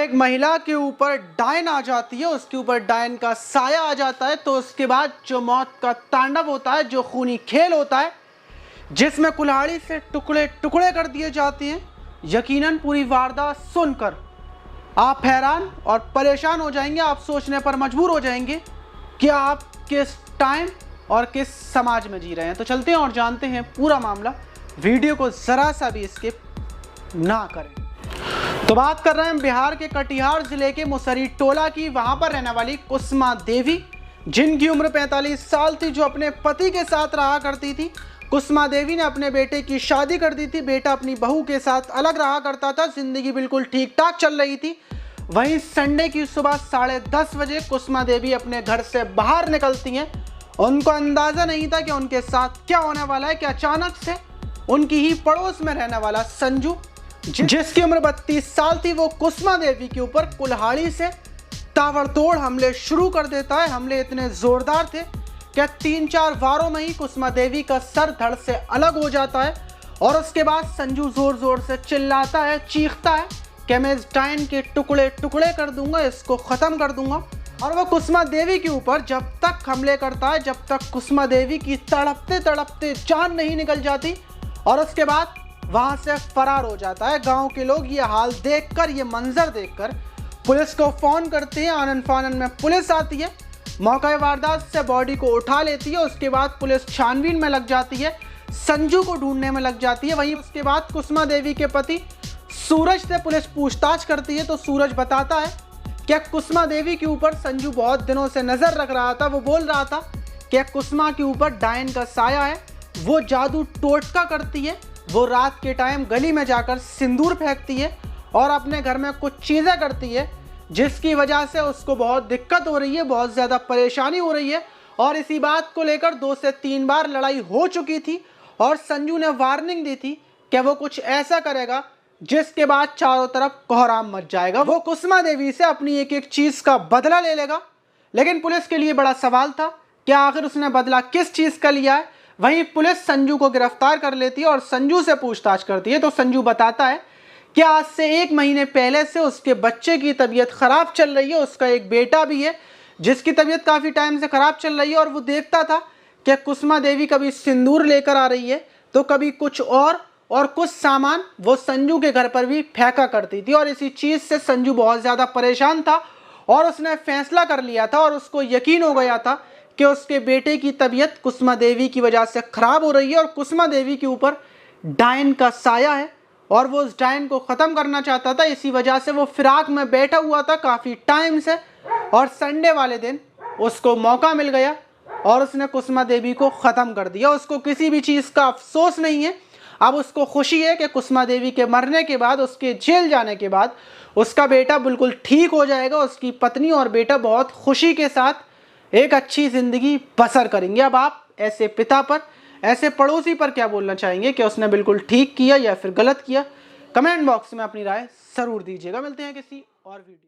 एक महिला के ऊपर डायन आ जाती है, उसके ऊपर डायन का साया आ जाता है, तो उसके बाद जो मौत का तांडव होता है, जो खूनी खेल होता है, जिसमें कुल्हाड़ी से टुकड़े टुकड़े कर दिए जाते हैं, यकीनन पूरी वारदात सुनकर आप हैरान और परेशान हो जाएंगे। आप सोचने पर मजबूर हो जाएंगे कि आप किस टाइम और किस समाज में जी रहे हैं। तो चलते हैं और जानते हैं पूरा मामला। वीडियो को ज़रा सा भी स्किप ना करें। तो बात कर रहे हैं बिहार के कटिहार जिले के मुसरी टोला की। वहां पर रहने वाली कुसमा देवी, जिनकी उम्र 45 साल थी, जो अपने पति के साथ रहा करती थी। कुसमा देवी ने अपने बेटे की शादी कर दी थी। बेटा अपनी बहू के साथ अलग रहा करता था। जिंदगी बिल्कुल ठीक ठाक चल रही थी। वहीं संडे की सुबह 10:30 बजे कुसमा देवी अपने घर से बाहर निकलती हैं। उनको अंदाजा नहीं था कि उनके साथ क्या होने वाला है कि अचानक से उनकी ही पड़ोस में रहने वाला संजू, जिसकी उम्र 32 साल थी, वो कुसमा देवी के ऊपर कुल्हाड़ी से ताबड़तोड़ हमले शुरू कर देता है। हमले इतने जोरदार थे कि 3-4 वारों में ही कुसमा देवी का सर धड़ से अलग हो जाता है। और उसके बाद संजू जोर जोर से चिल्लाता है, चीखता है कि मैं इस डायन के टुकड़े टुकड़े कर दूंगा, इसको ख़त्म कर दूंगा। और वह कुसमा देवी के ऊपर जब तक हमले करता है, जब तक कुसमा देवी की तड़पते तड़पते जान नहीं निकल जाती, और उसके बाद वहां से फरार हो जाता है। गांव के लोग ये हाल देखकर, ये मंजर देखकर पुलिस को फ़ोन करते हैं। आनन फानन में पुलिस आती है, मौका वारदात से बॉडी को उठा लेती है। उसके बाद पुलिस छानबीन में लग जाती है, संजू को ढूंढने में लग जाती है। वहीं उसके बाद कुसमा देवी के पति सूरज से पुलिस पूछताछ करती है, तो सूरज बताता है कि कुसमा देवी के ऊपर संजू बहुत दिनों से नज़र रख रहा था। वो बोल रहा था कि कुसमा के ऊपर डायन का साया है, वो जादू टोटका करती है, वो रात के टाइम गली में जाकर सिंदूर फेंकती है और अपने घर में कुछ चीज़ें करती है, जिसकी वजह से उसको बहुत दिक्कत हो रही है, बहुत ज़्यादा परेशानी हो रही है। और इसी बात को लेकर 2 से 3 बार लड़ाई हो चुकी थी और संजू ने वार्निंग दी थी कि वो कुछ ऐसा करेगा जिसके बाद चारों तरफ कोहराम मच जाएगा। वो कुसमा देवी से अपनी एक एक चीज़ का बदला ले लेगा। लेकिन पुलिस के लिए बड़ा सवाल था कि आखिर उसने बदला किस चीज़ का लिया है। वहीं पुलिस संजू को गिरफ्तार कर लेती है और संजू से पूछताछ करती है। तो संजू बताता है कि आज से 1 महीने पहले से उसके बच्चे की तबीयत ख़राब चल रही है। उसका एक बेटा भी है जिसकी तबीयत काफ़ी टाइम से ख़राब चल रही है। और वो देखता था कि कुसमा देवी कभी सिंदूर लेकर आ रही है, तो कभी कुछ और कुछ सामान वो संजू के घर पर भी फेंका करती थी। और इसी चीज़ से संजू बहुत ज़्यादा परेशान था और उसने फैसला कर लिया था और उसको यकीन हो गया था कि उसके बेटे की तबीयत कुसमा देवी की वजह से ख़राब हो रही है और कुसमा देवी के ऊपर डायन का साया है और वो उस डायन को ख़त्म करना चाहता था। इसी वजह से वो फिराक में बैठा हुआ था काफ़ी टाइम से। और संडे वाले दिन उसको मौका मिल गया और उसने कुसमा देवी को ख़त्म कर दिया। उसको किसी भी चीज़ का अफसोस नहीं है। अब उसको खुशी है कि कुसमा देवी के मरने के बाद, उसके जेल जाने के बाद, उसका बेटा बिल्कुल ठीक हो जाएगा। उसकी पत्नी और बेटा बहुत खुशी के साथ एक अच्छी ज़िंदगी बसर करेंगे। अब आप ऐसे पिता पर, ऐसे पड़ोसी पर क्या बोलना चाहेंगे कि उसने बिल्कुल ठीक किया या फिर गलत किया? कमेंट बॉक्स में अपनी राय ज़रूर दीजिएगा। मिलते हैं किसी और वीडियो।